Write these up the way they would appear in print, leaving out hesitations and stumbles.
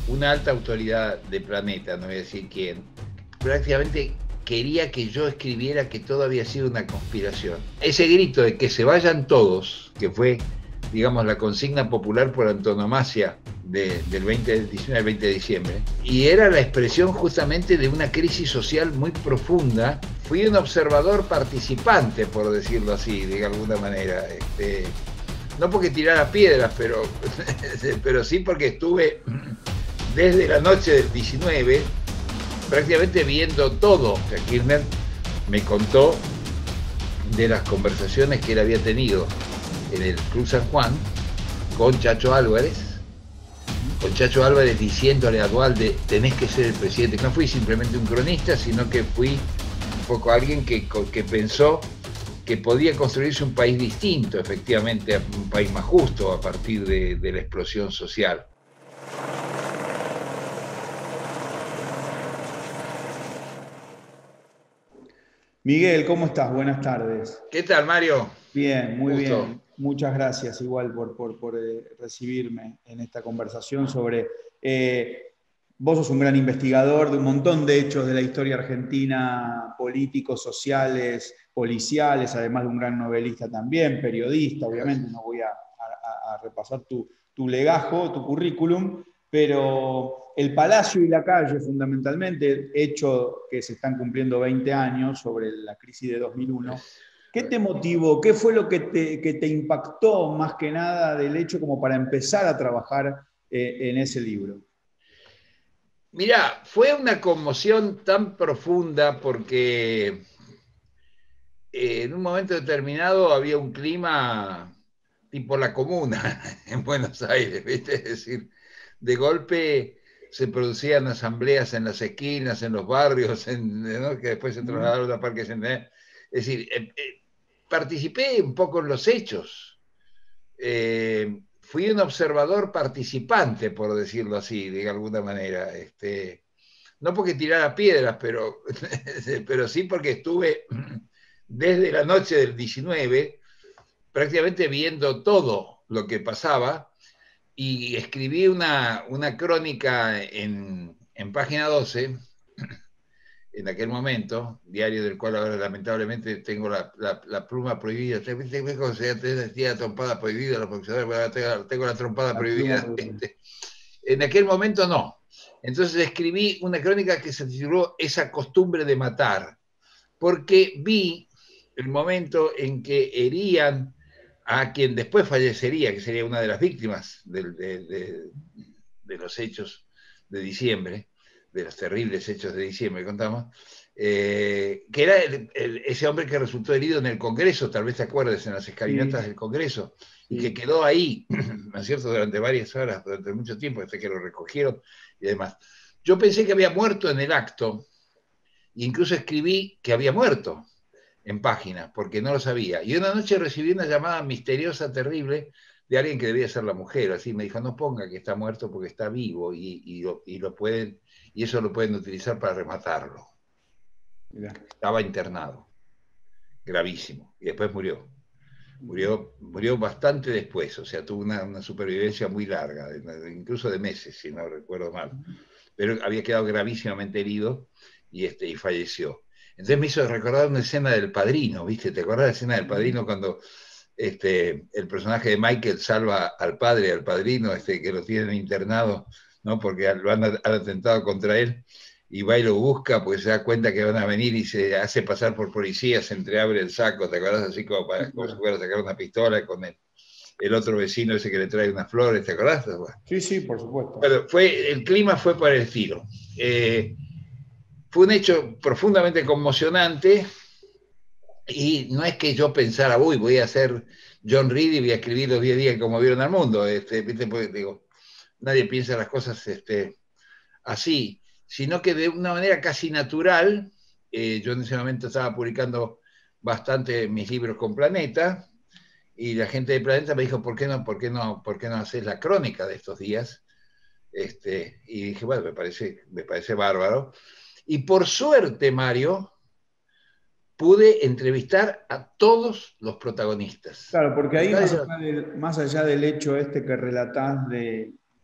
una alta autoridad de Planeta, no voy a decir quién, prácticamente quería que yo escribiera que todo había sido una conspiración. Ese grito de que se vayan todos, que fue, digamos, la consigna popular por antonomasia del 19 al 20 de diciembre, y era la expresión justamente de una crisis social muy profunda. Fui un observador participante, por decirlo así, de alguna manera. No porque tirara piedras, pero sí porque estuve desde la noche del 19 prácticamente viendo todo. O sea, Kirchner me contó de las conversaciones que él había tenido en el Club San Juan con Chacho Álvarez, diciéndole a Dualde, tenés que ser el presidente. No fui simplemente un cronista, sino que fui un poco alguien que pensó que podía construirse un país distinto, efectivamente, un país más justo a partir de la explosión social. Miguel, ¿cómo estás? Buenas tardes. ¿Qué tal, Mario? Bien, muy Gusto. bien. Muchas gracias igual por recibirme en esta conversación sobre... vos sos un gran investigador de un montón de hechos de la historia argentina, políticos, sociales, policiales, además de un gran novelista también, periodista, obviamente, no Gracias. voy a repasar tu legajo, tu currículum, pero el Palacio y la Calle, fundamentalmente, hecho que se están cumpliendo 20 años sobre la crisis de 2001. ¿Qué te motivó? ¿Qué fue lo que te impactó más que nada del hecho como para empezar a trabajar en ese libro? Mirá, fue una conmoción tan profunda porque en un momento determinado había un clima tipo la comuna en Buenos Aires, ¿viste? Es decir, de golpe se producían asambleas en las esquinas, en los barrios, ¿no? Que después se ¿Mm? trasladaron a Parque Centenario. Es decir, participé un poco en los hechos. Fui un observador participante, por decirlo así, de alguna manera. No porque tirara piedras, pero sí porque estuve desde la noche del 19 prácticamente viendo todo lo que pasaba y escribí una crónica en página 12 en aquel momento, diario del cual ahora lamentablemente tengo la pluma prohibida. Tengo la trompada prohibida, los boxeadores, tengo la trompada La pluma prohibida. prohibida. En aquel momento no. Entonces escribí una crónica que se tituló Esa costumbre de matar, porque vi el momento en que herían a quien después fallecería, que sería una de las víctimas de los hechos de diciembre, de los terribles hechos de diciembre que contamos, que era ese hombre que resultó herido en el Congreso, tal vez te acuerdes, en las escalinatas Sí, del Congreso, y que sí. quedó ahí, ¿no es cierto?, durante varias horas, durante mucho tiempo, hasta que lo recogieron y demás. Yo pensé que había muerto en el acto, e incluso escribí que había muerto en páginas, porque no lo sabía. Y una noche recibí una llamada misteriosa, terrible, de alguien que debía ser la mujer. Así me dijo, no ponga que está muerto porque está vivo lo pueden, y eso lo pueden utilizar para rematarlo. Mirá. Estaba internado, gravísimo, y después murió. Murió bastante después, o sea, tuvo una supervivencia muy larga, incluso de meses, si no recuerdo mal. Pero había quedado gravísimamente herido y falleció. Entonces me hizo recordar una escena del Padrino, ¿viste? ¿Te acuerdas de la escena del Padrino cuando el personaje de Michael salva al padre, al padrino, que lo tienen internado, ¿no? Porque han atentado contra él, y va y lo busca, pues se da cuenta que van a venir y se hace pasar por policía, se entreabre el saco, ¿te acuerdas? Así como si Claro. fuera a sacar una pistola con el otro vecino ese que le trae unas flores, ¿te acuerdas? Sí, sí, por supuesto. Bueno, el clima fue por el estilo. Fue un hecho profundamente conmocionante y no es que yo pensara, uy, voy a ser John Reed y voy a escribir los 10 días que conmovieron al mundo, ¿viste? Porque, digo, nadie piensa las cosas así, sino que de una manera casi natural, yo en ese momento estaba publicando bastante mis libros con Planeta, y la gente de Planeta me dijo, ¿por qué no haces la crónica de estos días? Y dije, bueno, me parece bárbaro. Y por suerte, Mario, pude entrevistar a todos los protagonistas. Claro, porque ahí Nadie más se lo- allá más allá del hecho este que relatás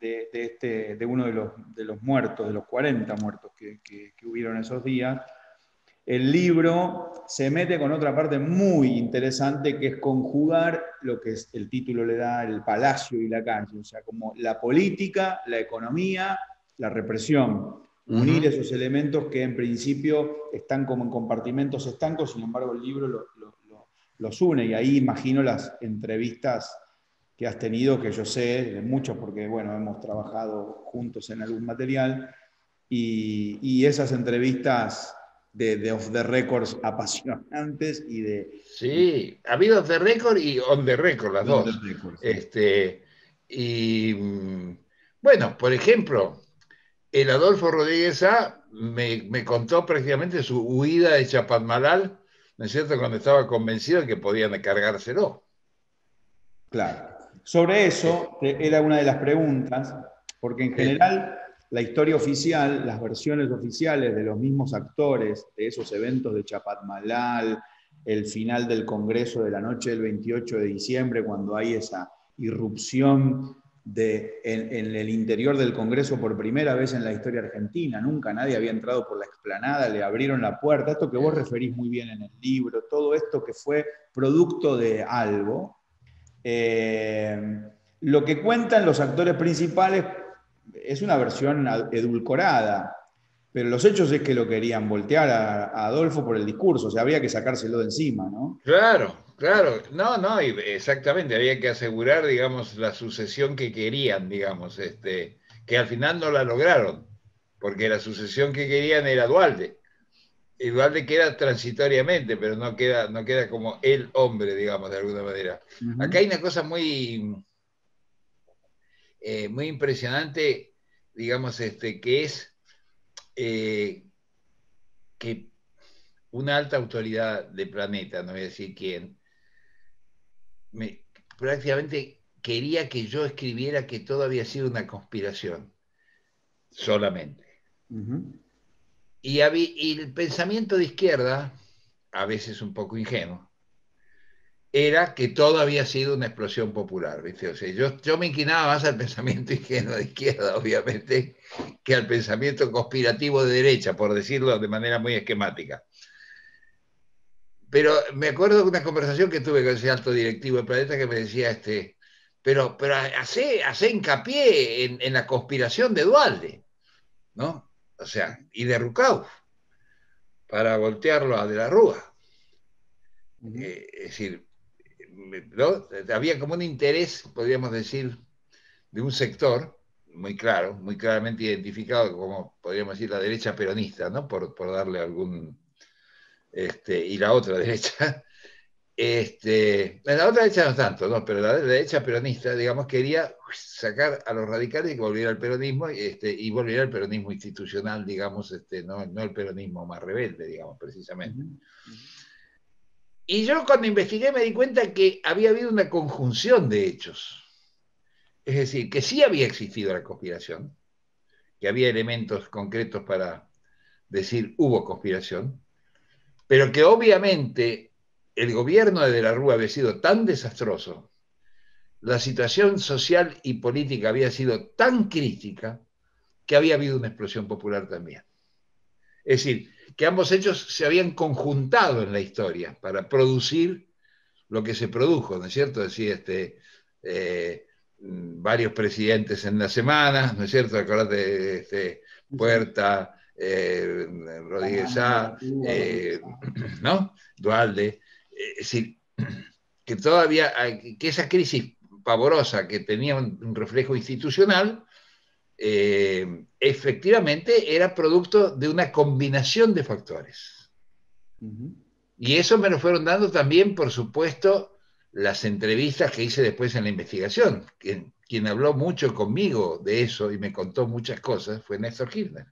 de uno de los muertos, de los 40 muertos que hubieron esos días. El libro se mete con otra parte muy interesante, que es conjugar lo que el título le da, el palacio y la calle, o sea, como la política, la economía, la represión. Unir esos elementos que en principio están como en compartimentos estancos, sin embargo el libro los une, y ahí imagino las entrevistas que has tenido, que yo sé de muchos, porque bueno, hemos trabajado juntos en algún material, y esas entrevistas de off the records apasionantes y de... Sí, ha habido off the record y on the record, las On the dos. record, sí. Y bueno, por ejemplo, el Adolfo Rodríguez A. me contó prácticamente su huida de Chapadmalal, ¿no es cierto?, cuando estaba convencido de que podían cargárselo. Claro. Sobre eso era una de las preguntas, porque en general la historia oficial, las versiones oficiales de los mismos actores de esos eventos de Chapadmalal, el final del Congreso de la noche del 28 de diciembre, cuando hay esa irrupción en el interior del Congreso por primera vez en la historia argentina, nunca nadie había entrado por la explanada, le abrieron la puerta, esto que vos referís muy bien en el libro, todo esto que fue producto de algo. Lo que cuentan los actores principales es una versión edulcorada, pero los hechos es que lo querían voltear a Adolfo por el discurso, o sea, había que sacárselo de encima, ¿no? Claro, claro, no, exactamente, había que asegurar, digamos, la sucesión que querían, digamos, que al final no la lograron, porque la sucesión que querían era Duhalde. Y Duhalde queda transitoriamente, pero no queda como el hombre, digamos, de alguna manera. Acá hay una cosa muy impresionante, digamos, que es que una alta autoridad de Planeta, no voy a decir quién, prácticamente quería que yo escribiera que todo había sido una conspiración, solamente. Y el pensamiento de izquierda, a veces un poco ingenuo, era que todo había sido una explosión popular, ¿viste? O sea, yo me inclinaba más al pensamiento ingenuo de izquierda, obviamente, que al pensamiento conspirativo de derecha, por decirlo de manera muy esquemática. Pero me acuerdo de una conversación que tuve con ese alto directivo de Planeta que me decía, pero hace hincapié en la conspiración de Duhalde, ¿no? O sea, y de Rucau, para voltearlo a De la Rúa. Es decir, ¿no? Había como un interés, podríamos decir, de un sector muy claro, muy claramente identificado como, podríamos decir, la derecha peronista, ¿no? Por darle algún... y la otra derecha. La otra derecha no tanto, ¿no? Pero la derecha peronista, digamos, quería sacar a los radicales y que volviera al peronismo, y volviera al peronismo institucional, digamos, no el peronismo más rebelde, digamos, precisamente. Y yo cuando investigué me di cuenta que había habido una conjunción de hechos. Es decir, que sí había existido la conspiración, que había elementos concretos para decir hubo conspiración, pero que obviamente el gobierno de la Rúa había sido tan desastroso, la situación social y política había sido tan crítica, que había habido una explosión popular también. Es decir, que ambos hechos se habían conjuntado en la historia para producir lo que se produjo, ¿no es cierto? Es decir, varios presidentes en la semana, ¿no es cierto? Acordate de Puerta, Rodríguez A, ¿no? Duhalde. Es decir, que todavía, que esa crisis pavorosa que tenía un reflejo institucional, efectivamente era producto de una combinación de factores. Y eso me lo fueron dando también, por supuesto, las entrevistas que hice después en la investigación. Quien habló mucho conmigo de eso y me contó muchas cosas fue Néstor Kirchner,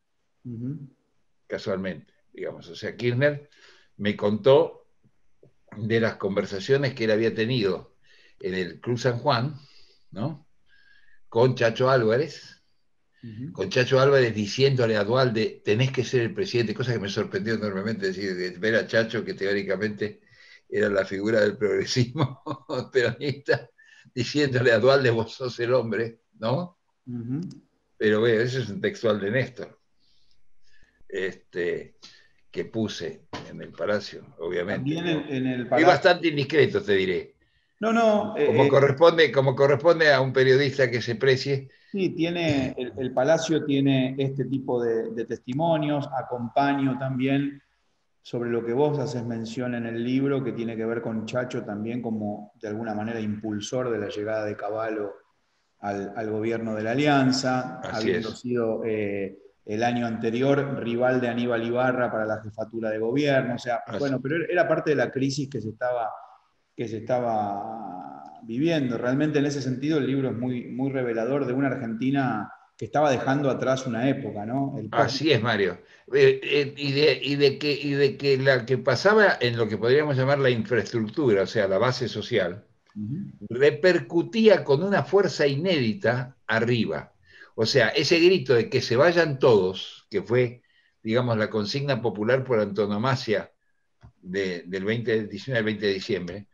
casualmente, digamos. O sea, Kirchner me contó de las conversaciones que él había tenido en el Club San Juan, ¿no? Con Chacho Álvarez, diciéndole a Duhalde, tenés que ser el presidente, cosa que me sorprendió enormemente, decir, ver a Chacho, que teóricamente era la figura del progresismo peronista, diciéndole a Duhalde, vos sos el hombre, ¿no? Ujú. Pero bueno, ese es un textual de Néstor, que puse en el Palacio, obviamente. También en el Fui Palacio. bastante indiscreto, te diré. No, no, Como corresponde a un periodista que se precie. sí, tiene, el Palacio tiene este tipo de testimonios, acompaño también sobre lo que vos haces mención en el libro, que tiene que ver con Chacho también como de alguna manera impulsor de la llegada de Cavallo al gobierno de la Alianza, Así habiendo es. sido el año anterior rival de Aníbal Ibarra para la jefatura de gobierno. O sea, Así, bueno, pero era parte de la crisis que se estaba viviendo. Realmente en ese sentido el libro es muy, muy revelador de una Argentina que estaba dejando atrás una época, ¿no? El post. así es, Mario. Y de que la que pasaba en lo que podríamos llamar la infraestructura, o sea, la base social, Uh-huh. repercutía con una fuerza inédita arriba. O sea, ese grito de que se vayan todos, que fue, digamos, la consigna popular por antonomasia del 19 al 20 de diciembre,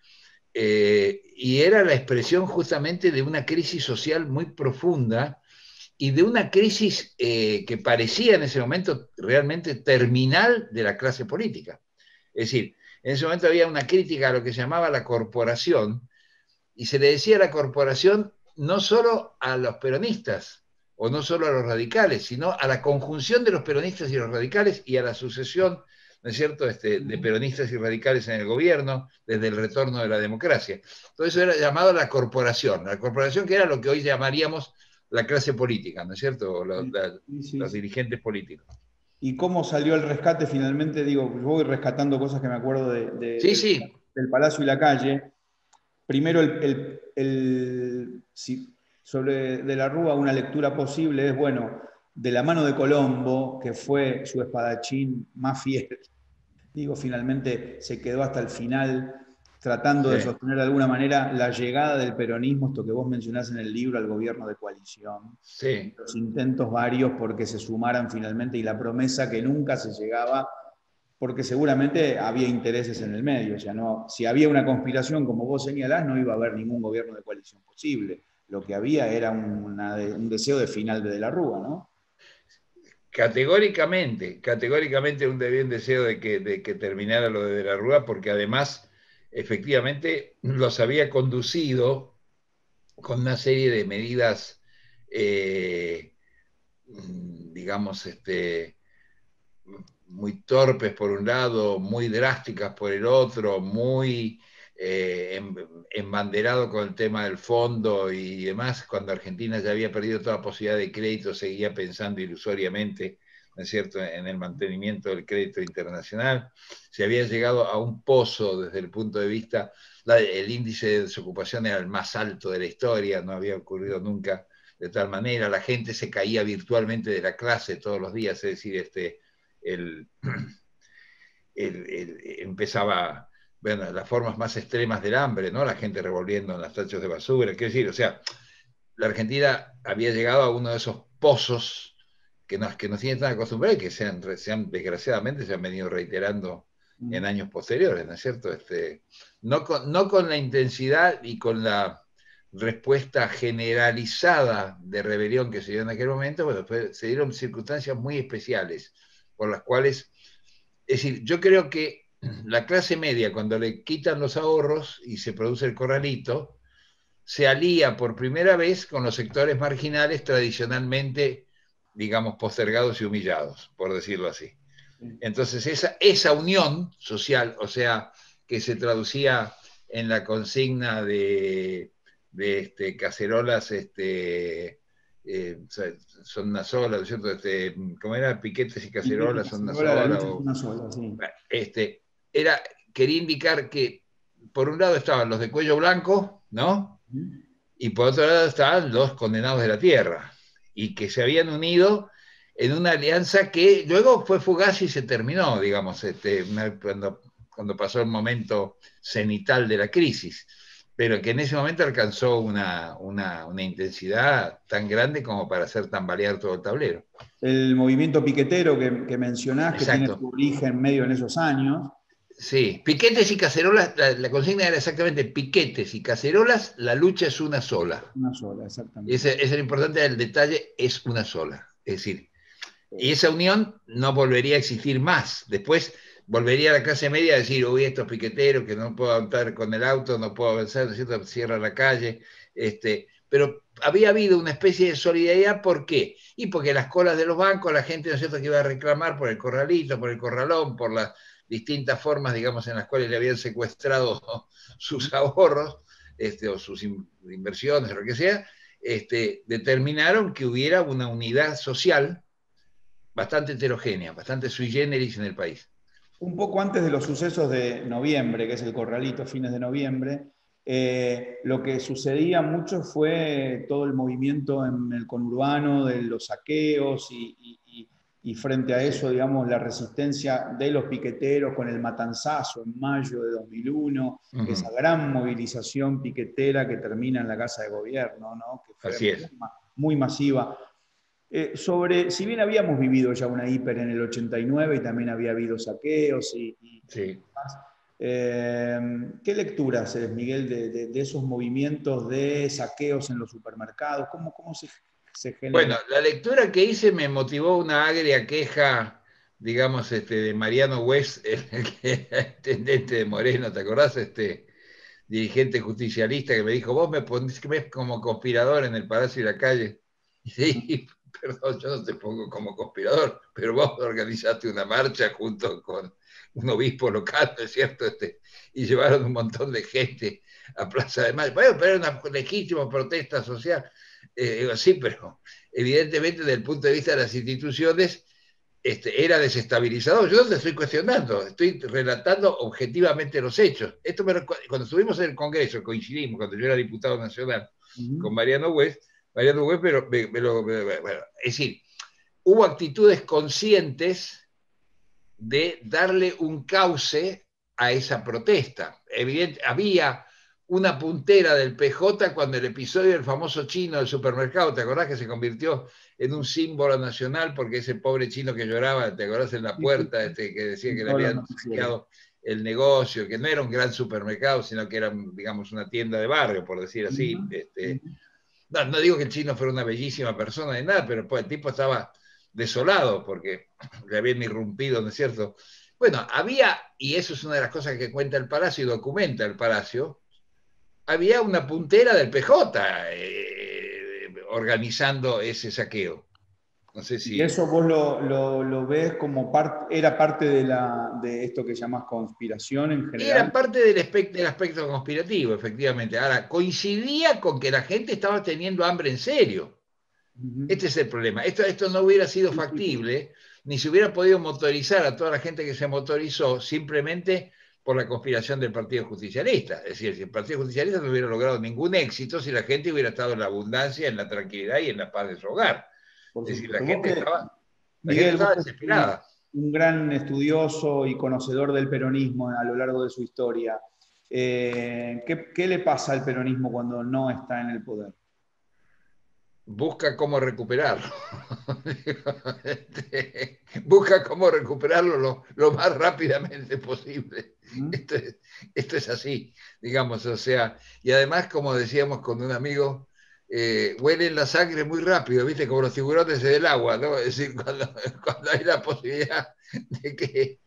y era la expresión justamente de una crisis social muy profunda y de una crisis que parecía en ese momento realmente terminal de la clase política. Es decir, en ese momento había una crítica a lo que se llamaba la corporación, y se le decía a la corporación no solo a los peronistas o no solo a los radicales, sino a la conjunción de los peronistas y los radicales y a la sucesión, ¿no es cierto?, de peronistas y radicales en el gobierno desde el retorno de la democracia. Todo eso era llamado la corporación que era lo que hoy llamaríamos la clase política, ¿no es cierto?, o Sí, sí, los sí. dirigentes políticos. ¿Y cómo salió el rescate finalmente? Digo, yo voy rescatando cosas que me acuerdo Sí, sí, del Palacio y la Calle. Primero, sobre De la Rúa una lectura posible es, bueno, de la mano de Colombo, que fue su espadachín más fiel, digo, finalmente se quedó hasta el final tratando de sí, sostener de alguna manera la llegada del peronismo, esto que vos mencionás en el libro, al gobierno de coalición, y sí. los intentos varios porque se sumaran finalmente y la promesa que nunca se llegaba porque seguramente había intereses en el medio. O sea, no, si había una conspiración, como vos señalás, no iba a haber ningún gobierno de coalición posible. Lo que había era un deseo de final de la Rúa, ¿no? Categóricamente un bien deseo de que terminara lo de la Rúa, porque además, efectivamente, los había conducido con una serie de medidas, digamos, muy torpes por un lado, muy drásticas por el otro, muy embanderado con el tema del fondo y demás, cuando Argentina ya había perdido toda posibilidad de crédito, seguía pensando ilusoriamente, ¿no es cierto?, en el mantenimiento del crédito internacional. Se había llegado a un pozo desde el punto de vista, el índice de desocupación era el más alto de la historia, no había ocurrido nunca de tal manera, la gente se caía virtualmente de la clase todos los días, es decir, el, empezaba, bueno, las formas más extremas del hambre, ¿no? La gente revolviendo en las tachos de basura, quiero decir, o sea, la Argentina había llegado a uno de esos pozos que nos tienen tan acostumbrados y que desgraciadamente se han venido reiterando en años posteriores, ¿no es cierto? No con la intensidad y con la respuesta generalizada de rebelión que se dio en aquel momento, bueno, se dieron circunstancias muy especiales por las cuales, es decir, yo creo que la clase media, cuando le quitan los ahorros y se produce el corralito, se alía por primera vez con los sectores marginales tradicionalmente, digamos, postergados y humillados, por decirlo así. Entonces, esa unión social, o sea, que se traducía en la consigna de cacerolas, son una sola, ¿no es cierto? ¿Cómo era? Piquetes y Piquete y cacerolas son una cacerola, la sola. lucha es una sola, sí. Este, era, quería indicar que, por un lado estaban los de cuello blanco, ¿no? Y por otro lado estaban los condenados de la tierra, y que se habían unido en una alianza que luego fue fugaz y se terminó, digamos, cuando pasó el momento cenital de la crisis, pero que en ese momento alcanzó una intensidad tan grande como para hacer tambalear todo el tablero. El movimiento piquetero que mencionás, que tiene Exacto, su origen medio en esos años, Sí, piquetes y cacerolas, la consigna era exactamente piquetes y cacerolas, la lucha es una sola. Una sola, exactamente. Ese es lo importante del detalle, es una sola. Es decir, y Eh, esa unión no volvería a existir más. Después volvería a la clase media a decir, uy, estos piqueteros que no puedo andar con el auto, no puedo avanzar, ¿no es cierto? Cierra la calle. Pero había habido una especie de solidaridad, ¿por qué? Y porque las colas de los bancos, la gente, ¿no es cierto?, que iba a reclamar por el corralito, por el corralón, por las distintas formas, digamos, en las cuales le habían secuestrado sus ahorros, o sus inversiones, o lo que sea, determinaron que hubiera una unidad social bastante heterogénea, bastante sui generis en el país. un poco antes de los sucesos de noviembre, que es el corralito, fines de noviembre, lo que sucedía mucho fue todo el movimiento en el conurbano de los saqueos y frente a Sí. eso, digamos, la resistencia de los piqueteros con el matanzazo en mayo de 2001, esa Ujú. gran movilización piquetera que termina en la Casa de Gobierno, ¿no? Que fue Así es. muy masiva. Si bien habíamos vivido ya una hiper en el 89 y también había habido saqueos Sí. demás, ¿qué lectura haces, Miguel, de esos movimientos de saqueos en los supermercados? ¿Cómo se genera? Bueno, la lectura que hice me motivó una agria queja, digamos, de Mariano West, el que era intendente de Moreno, ¿te acordás? Dirigente justicialista que me dijo, vos me ponés como conspirador en el Palacio de la Calle. Y sí, perdón, yo no te pongo como conspirador, pero vos organizaste una marcha junto con un obispo local, ¿no es cierto? Y llevaron un montón de gente a Plaza de Mayo. Bueno, pero era una legítima protesta social. Digo, sí, pero evidentemente desde el punto de vista de las instituciones era desestabilizador. Yo no te estoy cuestionando, estoy relatando objetivamente los hechos. Cuando estuvimos en el Congreso, coincidimos, cuando yo era diputado nacional, con Mariano West, pero bueno, es decir, hubo actitudes conscientes de darle un cauce a esa protesta. Había una puntera del PJ cuando el episodio del famoso chino del supermercado, ¿te acordás que se convirtió en un símbolo nacional porque ese pobre chino que lloraba, ¿te acordás en la Sí, sí, puerta, que decía en que le todos los habían noticieros. saqueado el negocio, que no era un gran supermercado, sino que era, digamos, una tienda de barrio, por decir Ujú, así? ujú. No digo que el chino fuera una bellísima persona ni nada, pero pues, el tipo estaba desolado porque le habían irrumpido, ¿no es cierto? Bueno, había, y eso es una de las cosas que cuenta el Palacio y documenta el Palacio, había una puntera del PJ organizando ese saqueo. No sé Y si... eso vos lo ves como era parte de esto que llamas conspiración en Era general. parte del aspecto conspirativo, efectivamente. Ahora, coincidía con que la gente estaba teniendo hambre en serio. Ujú. Este es el problema. Esto no hubiera sido Sí, sí, sí. factible, ni se hubiera podido motorizar a toda la gente que se motorizó simplemente por la conspiración del Partido Justicialista. Es decir, si el Partido Justicialista no hubiera logrado ningún éxito si la gente hubiera estado en la abundancia, en la tranquilidad y en la paz de su hogar. Por Es decir, supuesto. la gente Miguel, vos estaba que sos un, desesperada. un gran estudioso y conocedor del peronismo a lo largo de su historia, ¿qué le pasa al peronismo cuando no está en el poder? Busca cómo recuperarlo. Busca cómo recuperarlo lo más rápidamente posible. ¿Mm? Esto es, esto es así, digamos, o sea, y además, como decíamos con un amigo, huelen la sangre muy rápido, ¿viste? Como los tiburones del agua, ¿no? Es decir, cuando hay la posibilidad de que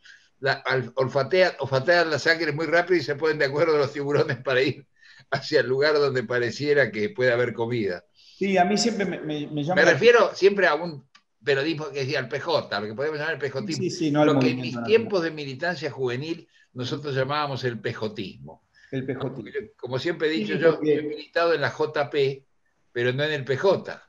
olfatean la sangre muy rápido y se ponen de acuerdo los tiburones para ir hacia el lugar donde pareciera que puede haber comida. Sí, a mí siempre me llama Me la atención. refiero siempre a un periodismo que decía el PJ, lo que podemos llamar el Sí, pejotismo, sí, sí, no al lo que en movimiento mis nacional. tiempos de militancia juvenil Ujú. nosotros llamábamos el pejotismo. El ¿No? Porque PJ. como siempre he dicho, Sí, yo he porque militado en la JP, pero no en el PJ.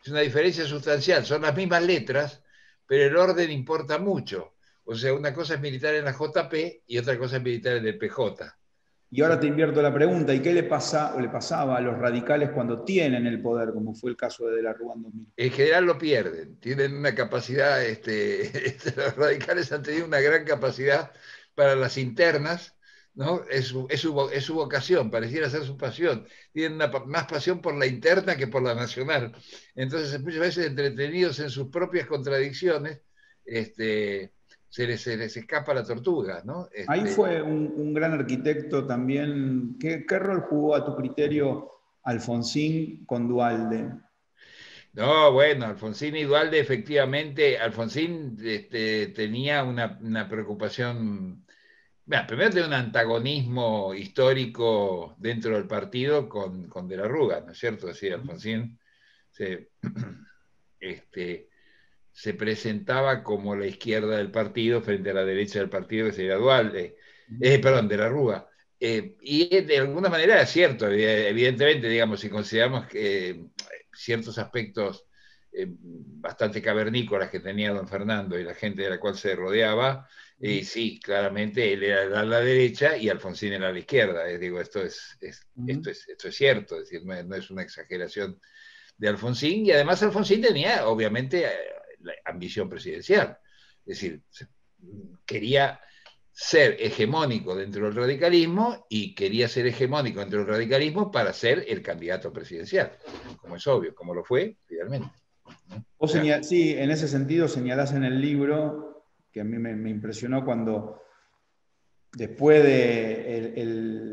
Es una diferencia sustancial, son las mismas letras, pero el orden importa mucho. O sea, una cosa es militar en la JP y otra cosa es militar en el PJ. y ahora te invierto la pregunta, ¿y qué le pasa o le pasaba a los radicales cuando tienen el poder, como fue el caso de la Rúa en 2000? En general lo pierden, tienen una capacidad, los radicales han tenido una gran capacidad para las internas, ¿no? Es su vocación, pareciera ser su pasión. Tienen más pasión por la interna que por la nacional. Entonces, muchas veces entretenidos en sus propias contradicciones, este, se les escapa la tortuga, ¿no? Ahí fue un gran arquitecto también. ¿Qué rol jugó a tu criterio Alfonsín con Duhalde? No, bueno, Alfonsín y Duhalde, efectivamente, Alfonsín tenía una preocupación. Mira, primero tiene un antagonismo histórico dentro del partido con De la Rúa, ¿no es cierto? Sí, Alfonsín se, este, se presentaba como la izquierda del partido frente a la derecha del partido, que sería Duhalde, perdón, De la Rúa. Y de alguna manera es cierto, evidentemente, digamos, si consideramos que ciertos aspectos bastante cavernícolas que tenía don Fernando y la gente de la cual se rodeaba, sí, claramente él era a la derecha y Alfonsín era a la izquierda. Digo, esto es cierto, es decir, no es una exageración de Alfonsín, y además Alfonsín tenía, obviamente, la ambición presidencial. Es decir, quería ser hegemónico dentro del radicalismo y quería ser hegemónico dentro del radicalismo para ser el candidato presidencial, como es obvio, como lo fue, finalmente. Vos sí, en ese sentido señalás en el libro, que a mí me impresionó cuando después de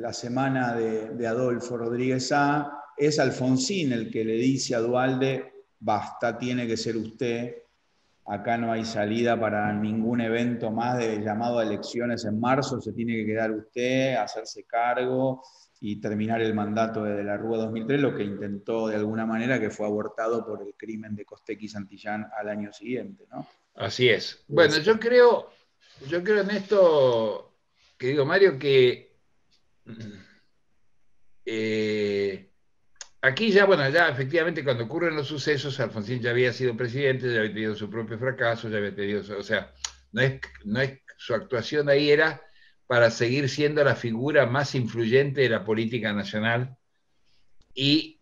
la semana de Adolfo Rodríguez A, es Alfonsín el que le dice a Duhalde, basta, tiene que ser usted, acá no hay salida para ningún evento más de llamado a elecciones en marzo, se tiene que quedar usted, hacerse cargo y terminar el mandato de la Rúa 2003, lo que intentó de alguna manera, que fue abortado por el crimen de Costecchi y Santillán al año siguiente, ¿no? Así es. Bueno, yo creo en esto que digo, Mario, que aquí ya, bueno, ya efectivamente cuando ocurren los sucesos, Alfonsín ya había sido presidente, ya había tenido su propio fracaso, ya había tenido, o sea, no es su actuación ahí era para seguir siendo la figura más influyente de la política nacional, y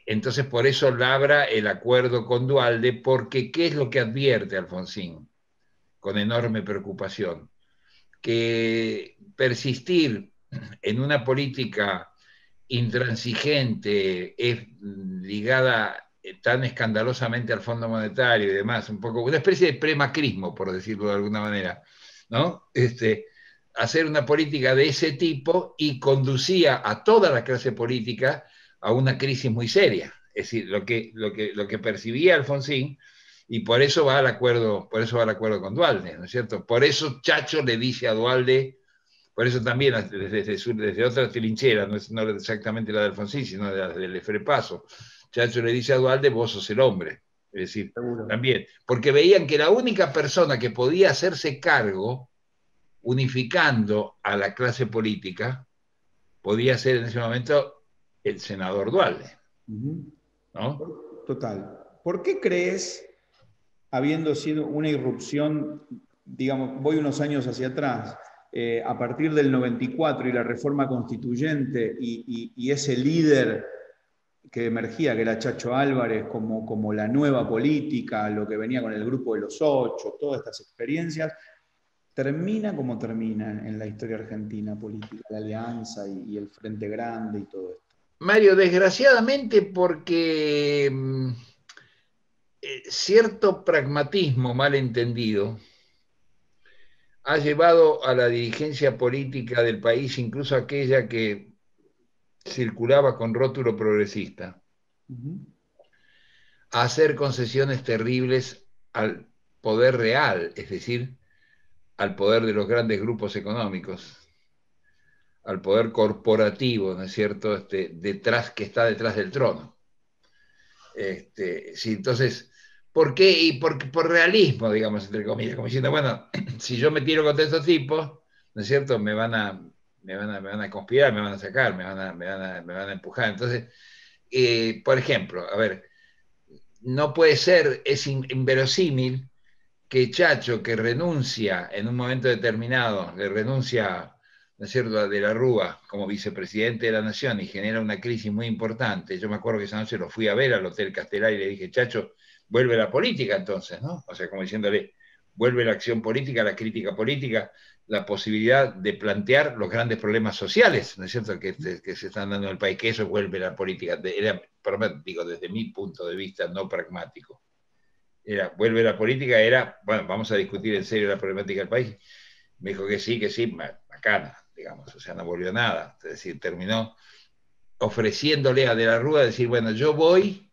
entonces por eso labra el acuerdo con Duhalde, porque ¿qué es lo que advierte Alfonsín con enorme preocupación? Que persistir en una política intransigente, es ligada tan escandalosamente al Fondo Monetario y demás, un poco una especie de premacrismo, por decirlo de alguna manera, ¿no? Hacer una política de ese tipo y conducía a toda la clase política a una crisis muy seria. Es decir, lo que percibía Alfonsín, y por eso va al acuerdo con Duhalde, ¿no es cierto? Por eso Chacho le dice a Duhalde, por eso también desde otra trinchera, no exactamente la de Alfonsín, sino de la del Frepaso, Chacho le dice a Duhalde, vos sos el hombre. Es decir, Seguro. también, porque veían que la única persona que podía hacerse cargo, unificando a la clase política, podía ser en ese momento el senador Duhalde, ¿no? Total. ¿Por qué crees, habiendo sido una irrupción, digamos, voy unos años hacia atrás, a partir del 94 y la reforma constituyente y ese líder que emergía, que era Chacho Álvarez, como la nueva política, lo que venía con el grupo de los 8, todas estas experiencias, termina como termina en la historia argentina política, la alianza y el Frente Grande y todo esto? Mario, desgraciadamente porque cierto pragmatismo mal entendido ha llevado a la dirigencia política del país, incluso aquella que circulaba con rótulo progresista, a hacer concesiones terribles al poder real, es decir, al poder de los grandes grupos económicos, al poder corporativo, ¿no es cierto?, que está detrás del trono. Sí, entonces, ¿por qué? Y por realismo, digamos, entre comillas, como diciendo, bueno, si yo me tiro contra estos tipos, ¿no es cierto?, me van a conspirar, me van a sacar, me van a empujar. Entonces, por ejemplo, a ver, no puede ser, es inverosímil que Chacho, que renuncia en un momento determinado, le renuncia, ¿no es cierto?, a De la Rúa como vicepresidente de la Nación y genera una crisis muy importante. Yo me acuerdo que esa noche lo fui a ver al Hotel Castelar y le dije, Chacho, vuelve la política entonces, ¿no? O sea, como diciéndole, vuelve la acción política, la crítica política, la posibilidad de plantear los grandes problemas sociales, ¿no es cierto?, que se están dando en el país, que eso vuelve la política. Era, digo, desde mi punto de vista no pragmático. vuelve la política, era, bueno, vamos a discutir en serio la problemática del país. Me dijo que sí, bacana, digamos, o sea, no volvió nada. Es decir, terminó ofreciéndole a De la Rúa decir, bueno, yo voy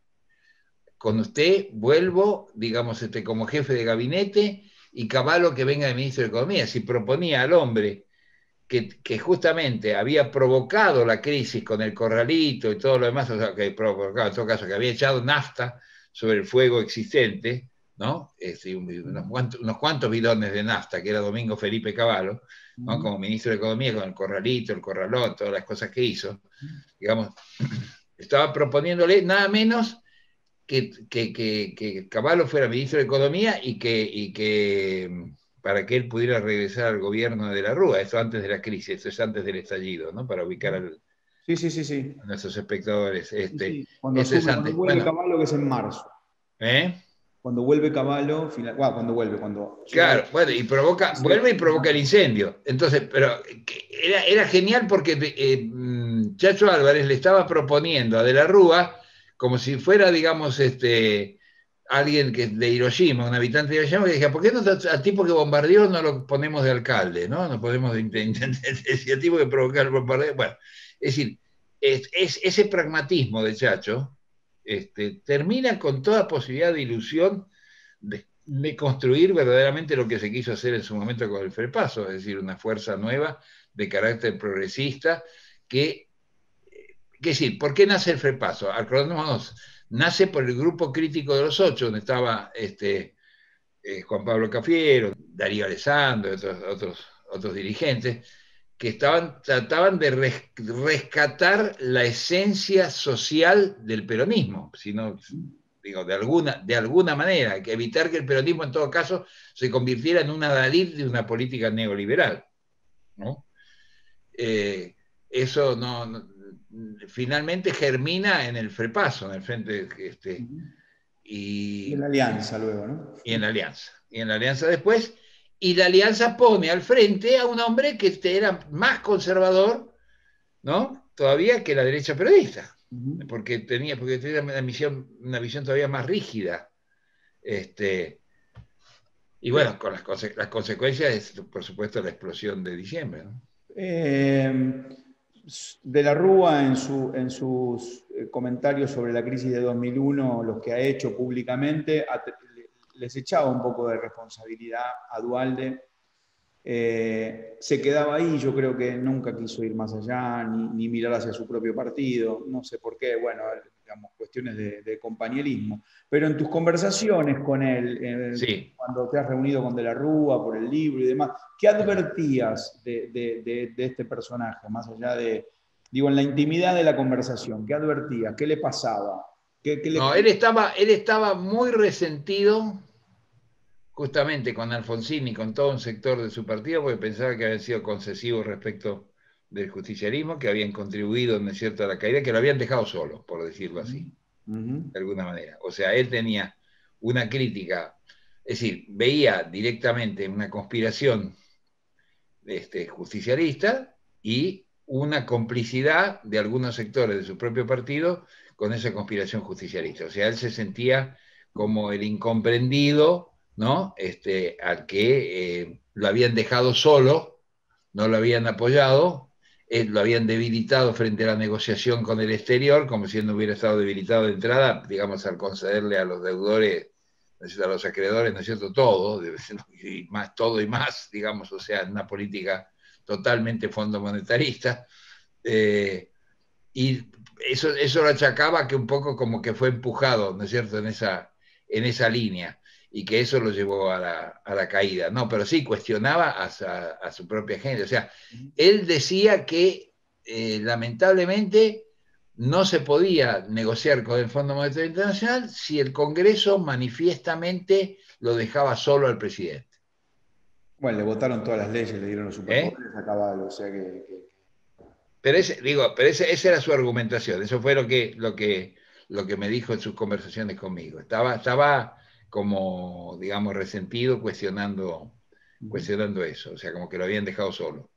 con usted, vuelvo, digamos, como jefe de gabinete, y Cavallo que venga de ministro de Economía. Si proponía al hombre que justamente había provocado la crisis con el corralito y todo lo demás, o sea, que provocado en todo caso, que había echado nafta sobre el fuego existente, ¿no? Unos cuantos bidones de nafta, que era Domingo Felipe Cavallo, ¿no? Como ministro de Economía, con el corralito, el corralón, todas las cosas que hizo, digamos, estaba proponiéndole nada menos que Cavallo fuera ministro de Economía y que para que él pudiera regresar al gobierno de la Rúa, esto antes de la crisis, esto es antes del estallido, ¿no? Para ubicar Sí. a nuestros espectadores. Sí. Esto es Cuando antes. vuelve Bueno, Cavallo, que es en marzo. ¿eh? Cuando vuelve Cavallo, cuando llega a Claro, bueno, vuelve y provoca el incendio. Entonces, pero era genial porque Chacho Álvarez le estaba proponiendo a De la Rúa como si fuera, digamos, alguien de Hiroshima, un habitante de Hiroshima, que decía, ¿por qué no al tipo que bombardeó no lo ponemos de alcalde, ¿no? No podemos decir al tipo que provocó el bombardeo. Bueno, es decir, ese pragmatismo de Chacho termina con toda posibilidad de ilusión de construir verdaderamente lo que se quiso hacer en su momento con el FREPASO, es decir, una fuerza nueva de carácter progresista que decir, ¿por qué nace el FREPASO? Acordémonos, nace por el grupo crítico de los 8, donde estaba Juan Pablo Cafiero, Darío Alessandro, otros dirigentes, que trataban de rescatar la esencia social del peronismo, sino, digo, de alguna manera, que evitar que el peronismo en todo caso se convirtiera en un adalid de una política neoliberal, ¿no? Eso finalmente germina en el FREPASO, en el frente, Y en la y, alianza luego, ¿no? y en la alianza. Y en la alianza después, y la alianza pone al frente a un hombre que era más conservador, ¿no? Todavía que la derecha peronista, porque tenía una visión todavía más rígida. Y bueno, con las consecuencias es, por supuesto, la explosión de diciembre, ¿no? Eh, de la Rúa, en sus comentarios sobre la crisis de 2001, los que ha hecho públicamente, les echaba un poco de responsabilidad a Duhalde. Se quedaba ahí, yo creo que nunca quiso ir más allá, ni mirar hacia su propio partido, no sé por qué, bueno, digamos, cuestiones de compañerismo. Pero en tus conversaciones con él, Sí. cuando te has reunido con De la Rúa por el libro y demás, ¿qué advertías de este personaje, más allá de, digo, en la intimidad de la conversación? ¿Qué advertías? ¿Qué le pasaba? ¿Qué le... No, él estaba muy resentido justamente con Alfonsín y con todo un sector de su partido, porque pensaba que habían sido concesivos respecto del justicialismo, que habían contribuido, ¿no es cierto?, a la caída, que lo habían dejado solo, por decirlo así, de alguna manera. O sea, él tenía una crítica, es decir, veía directamente una conspiración justicialista y una complicidad de algunos sectores de su propio partido con esa conspiración justicialista. O sea, él se sentía como el incomprendido, ¿no? Al que lo habían dejado solo, no lo habían apoyado, lo habían debilitado frente a la negociación con el exterior, como si él no hubiera estado debilitado de entrada, digamos, al concederle a los deudores, a los acreedores, ¿no es cierto?, todo, y más, todo y más, digamos, o sea, una política totalmente fondo monetarista. Y eso lo achacaba que un poco como que fue empujado, ¿no es cierto?, en esa línea, y que eso lo llevó a la caída. No, pero sí cuestionaba a su propia gente. O sea, él decía que lamentablemente no se podía negociar con el Fondo Monetario Internacional si el Congreso manifiestamente lo dejaba solo al presidente. Bueno, le votaron todas las leyes, le dieron los ¿Eh? superpoderes a Caballo, o sea Pero esa era su argumentación, eso fue lo que me dijo en sus conversaciones conmigo. Estaba como, digamos, resentido cuestionando eso, o sea, como que lo habían dejado solo.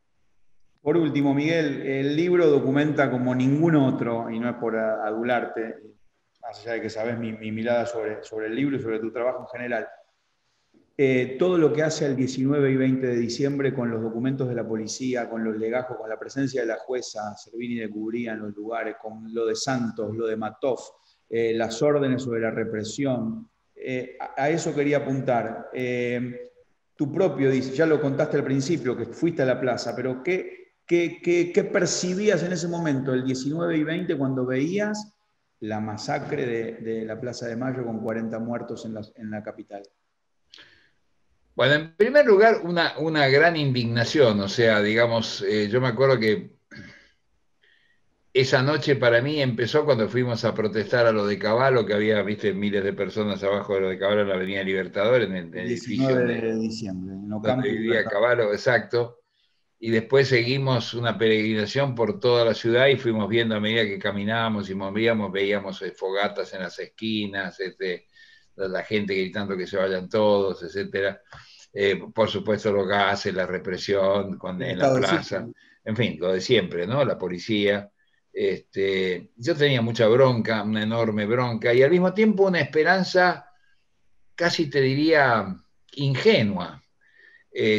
Por último, Miguel, el libro documenta como ningún otro, y no es por adularte, más allá de que sabes mi mirada sobre el libro y sobre tu trabajo en general, todo lo que hace el 19 y 20 de diciembre con los documentos de la policía, con los legajos, con la presencia de la jueza Servini de Cubría en los lugares, con lo de Santos, lo de Matov, las órdenes sobre la represión, a eso quería apuntar. Tu propio, ya lo contaste al principio, que fuiste a la plaza, pero ¿qué percibías en ese momento, el 19 y 20, cuando veías la masacre de la Plaza de Mayo con 40 muertos en la capital? Bueno, en primer lugar, una gran indignación, o sea, digamos, yo me acuerdo que esa noche para mí empezó cuando fuimos a protestar a lo de Cavallo, que había, viste, miles de personas abajo de lo de Cavallo en la Avenida Libertador, en el El edificio 19 de diciembre, en donde Ocampo y vivía Libertad. Cavallo, exacto. Y después seguimos una peregrinación por toda la ciudad y fuimos viendo a medida que caminábamos y movíamos, veíamos fogatas en las esquinas, la gente gritando que se vayan todos, etcétera. Por supuesto los gases, la represión El en la estado de plaza, sitio. en fin, lo de siempre, ¿no? La policía. Yo tenía mucha bronca, una enorme bronca, y al mismo tiempo una esperanza, casi te diría, ingenua.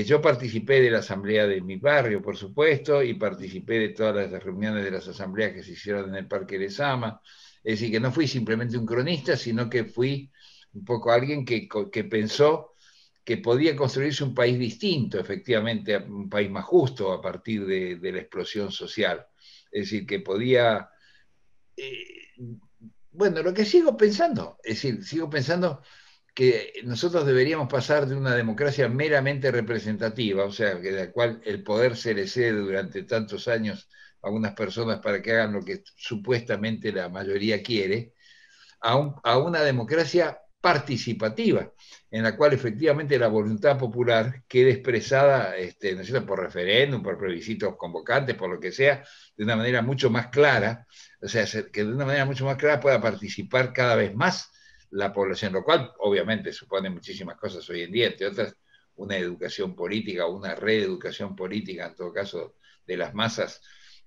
Yo participé de la asamblea de mi barrio, por supuesto, y participé de todas las reuniones de las asambleas que se hicieron en el Parque Lezama. Es decir, que no fui simplemente un cronista, sino que fui un poco alguien que pensó que podía construirse un país distinto, efectivamente, un país más justo a partir de la explosión social. Es decir, que podía... eh, bueno, lo que sigo pensando, es decir, sigo pensando que nosotros deberíamos pasar de una democracia meramente representativa, o sea, que de la cual el poder se le cede durante tantos años a unas personas para que hagan lo que supuestamente la mayoría quiere, a una democracia participativa, en la cual efectivamente la voluntad popular quede expresada, ¿no es cierto?, por referéndum, por plebiscitos convocantes, por lo que sea, de una manera mucho más clara, o sea, que de una manera mucho más clara pueda participar cada vez más la población, lo cual obviamente supone muchísimas cosas hoy en día, entre otras una educación política, una reeducación política, en todo caso, de las masas,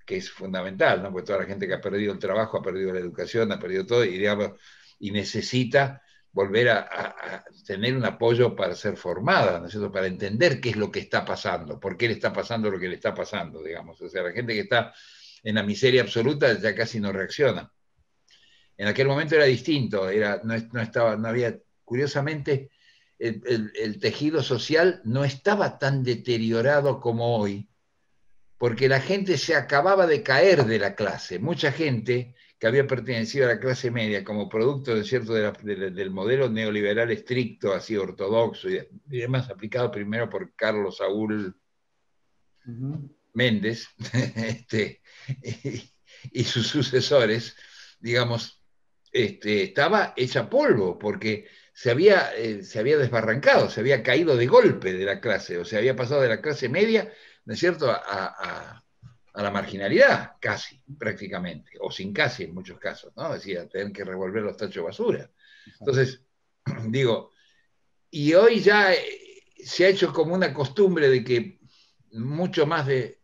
que es fundamental, ¿no? Porque toda la gente que ha perdido el trabajo, ha perdido la educación, ha perdido todo, y, digamos, y necesita volver a tener un apoyo para ser formada, ¿no es cierto?, para entender qué es lo que está pasando, por qué le está pasando lo que le está pasando, digamos. O sea, la gente que está en la miseria absoluta ya casi no reacciona. En aquel momento era distinto, no había, curiosamente, el tejido social no estaba tan deteriorado como hoy, porque la gente se acababa de caer de la clase. Mucha gente que había pertenecido a la clase media como producto de cierto del modelo neoliberal estricto, así ortodoxo y demás, aplicado primero por Carlos Saúl Méndez y sus sucesores, digamos, estaba hecha polvo porque se había desbarrancado, se había caído de golpe de la clase, o sea, había pasado de la clase media, ¿no es cierto?, a la marginalidad, casi, prácticamente, o sin casi en muchos casos, ¿no? Es decir, a tener que revolver los tachos de basura. Entonces, digo, y hoy ya se ha hecho como una costumbre de que mucho más de,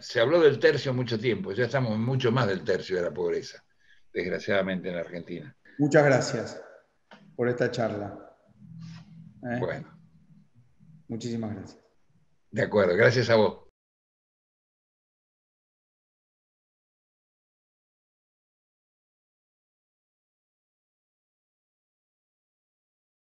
se habló del tercio mucho tiempo, ya estamos mucho más del tercio de la pobreza, desgraciadamente en la Argentina. Muchas gracias por esta charla. Bueno, Muchísimas gracias. de acuerdo, gracias a vos.